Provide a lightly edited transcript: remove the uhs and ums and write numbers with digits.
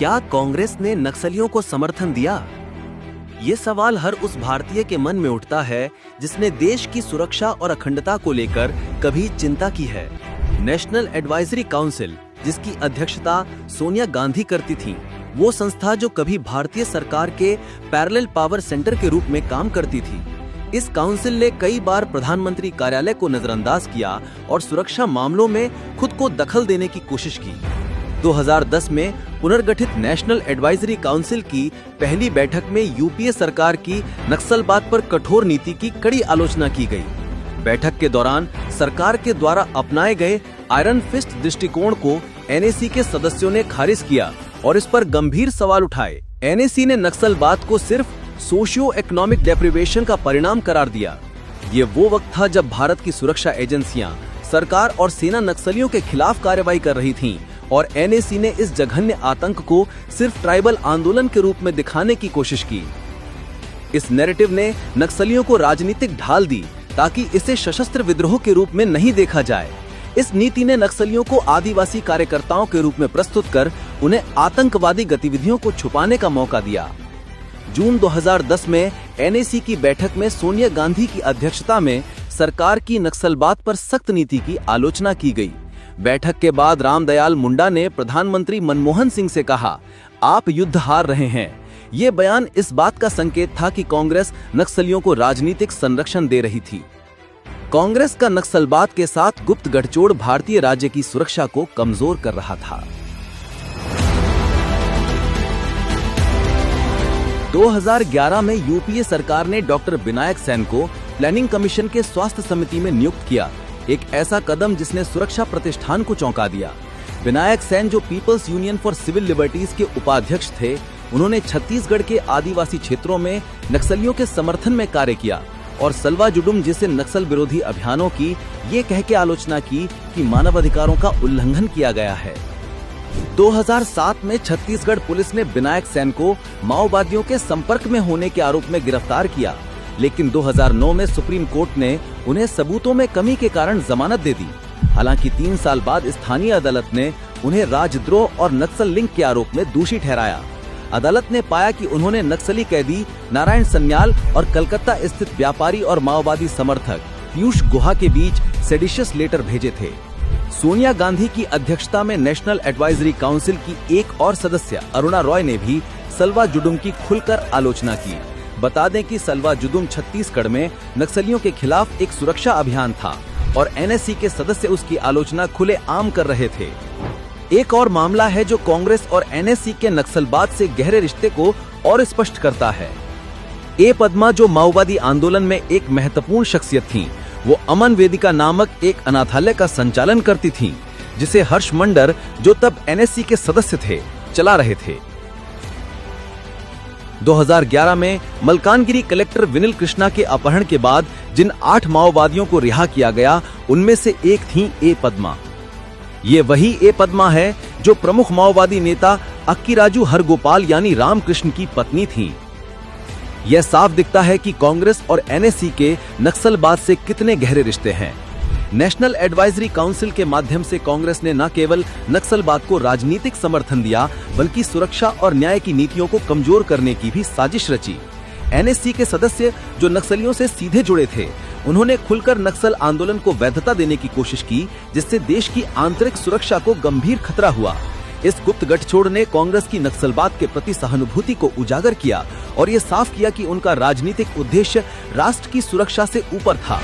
क्या कांग्रेस ने नक्सलियों को समर्थन दिया? ये सवाल हर उस भारतीय के मन में उठता है जिसने देश की सुरक्षा और अखंडता को लेकर कभी चिंता की है। नेशनल एडवाइजरी काउंसिल, जिसकी अध्यक्षता सोनिया गांधी करती थी, वो संस्था जो कभी भारतीय सरकार के पैरेलल पावर सेंटर के रूप में काम करती थी। इस काउंसिल ने कई बार प्रधानमंत्री कार्यालय को नजरअंदाज किया और सुरक्षा मामलों में खुद को दखल देने की कोशिश की। 2010 में पुनर्गठित नेशनल एडवाइजरी काउंसिल की पहली बैठक में यूपीए सरकार की नक्सलवाद पर कठोर नीति की कड़ी आलोचना की गई। बैठक के दौरान सरकार के द्वारा अपनाए गए आयरन फिस्ट दृष्टिकोण को एनएसी के सदस्यों ने खारिज किया और इस पर गंभीर सवाल उठाए। एनएसी ने नक्सलवाद को सिर्फ सोशियो इकोनॉमिक डेप्रिवेशन का परिणाम करार दिया। ये वो वक्त था जब भारत की सुरक्षा एजेंसियां, सरकार और सेना नक्सलियों के खिलाफ कार्रवाई कर रही थीं और एनएसी ने इस जघन्य आतंक को सिर्फ ट्राइबल आंदोलन के रूप में दिखाने की कोशिश की। इस नैरेटिव ने नक्सलियों को राजनीतिक ढाल दी ताकि इसे सशस्त्र विद्रोह के रूप में नहीं देखा जाए। इस नीति ने नक्सलियों को आदिवासी कार्यकर्ताओं के रूप में प्रस्तुत कर उन्हें आतंकवादी गतिविधियों को छुपाने का मौका दिया। जून 2010 में एनएसी की बैठक में सोनिया गांधी की अध्यक्षता में सरकार की नक्सलवाद पर सख्त नीति की आलोचना की गई। बैठक के बाद रामदयाल मुंडा ने प्रधानमंत्री मनमोहन सिंह से कहा, आप युद्ध हार रहे हैं। ये बयान इस बात का संकेत था कि कांग्रेस नक्सलियों को राजनीतिक संरक्षण दे रही थी। कांग्रेस का नक्सलवाद के साथ गुप्त गठजोड़ भारतीय राज्य की सुरक्षा को कमजोर कर रहा था। 2011 में यूपीए सरकार ने डॉक्टर विनायक सेन को प्लानिंग कमीशन के स्वास्थ्य समिति में नियुक्त किया, एक ऐसा कदम जिसने सुरक्षा प्रतिष्ठान को चौंका दिया। विनायक सेन, जो People's Union for Civil Liberties के उपाध्यक्ष थे, उन्होंने छत्तीसगढ़ के आदिवासी क्षेत्रों में नक्सलियों के समर्थन में कार्य किया और सलवा जुडुम जैसे नक्सल विरोधी अभियानों की ये कह के आलोचना की कि मानवाधिकारों का उल्लंघन किया गया है। 2007 में छत्तीसगढ़ पुलिस ने विनायक सेन को माओवादियों के संपर्क में होने के आरोप में गिरफ्तार किया, लेकिन 2009 में सुप्रीम कोर्ट ने उन्हें सबूतों में कमी के कारण जमानत दे दी। हालांकि 3 साल बाद स्थानीय अदालत ने उन्हें राजद्रोह और नक्सल लिंक के आरोप में दोषी ठहराया। अदालत ने पाया कि उन्होंने नक्सली कैदी नारायण सन्याल और कलकत्ता स्थित व्यापारी और माओवादी समर्थक पीयूष गुहा के बीच सेडिशियस लेटर भेजे थे। सोनिया गांधी की अध्यक्षता में नेशनल एडवाइजरी काउंसिल की एक और सदस्य अरुणा रॉय ने भी सलवा जुडुम की खुलकर आलोचना की। बता दें कि सलवा जुडुम छत्तीसगढ़ में नक्सलियों के खिलाफ एक सुरक्षा अभियान था और एनएसी के सदस्य उसकी आलोचना खुले आम कर रहे थे। एक और मामला है जो कांग्रेस और एनएसी के नक्सलवाद से गहरे रिश्ते को और स्पष्ट करता है। ए पद्मा, जो माओवादी आंदोलन में एक महत्वपूर्ण शख्सियत थीं, वो अमन वेदिका नामक एक अनाथालय का संचालन करती थीं, जिसे हर्ष मंडर, जो तब एनएसी के सदस्य थे, चला रहे थे। 2011 में मलकानगिरी कलेक्टर विनिल कृष्णा के अपहरण के बाद जिन 8 माओवादियों को रिहा किया गया, उनमें से एक थी ए पद्मा। ये वही ए पद्मा है जो प्रमुख माओवादी नेता अक्कीराजू हरगोपाल यानी रामकृष्ण की पत्नी थी। यह साफ दिखता है कि कांग्रेस और एनएसी के नक्सलवाद से कितने गहरे रिश्ते हैं। नेशनल एडवाइजरी काउंसिल के माध्यम से कांग्रेस ने न केवल नक्सलवाद को राजनीतिक समर्थन दिया, बल्कि सुरक्षा और न्याय की नीतियों को कमजोर करने की भी साजिश रची। एनएसी के सदस्य, जो नक्सलियों से सीधे जुड़े थे, उन्होंने खुलकर नक्सल आंदोलन को वैधता देने की कोशिश की, जिससे देश की आंतरिक सुरक्षा को गंभीर खतरा हुआ। इस गुप्त गठजोड़ ने कांग्रेस की नक्सलवाद के प्रति सहानुभूति को उजागर किया और ये साफ किया कि उनका राजनीतिक उद्देश्य राष्ट्र की सुरक्षा से ऊपर था।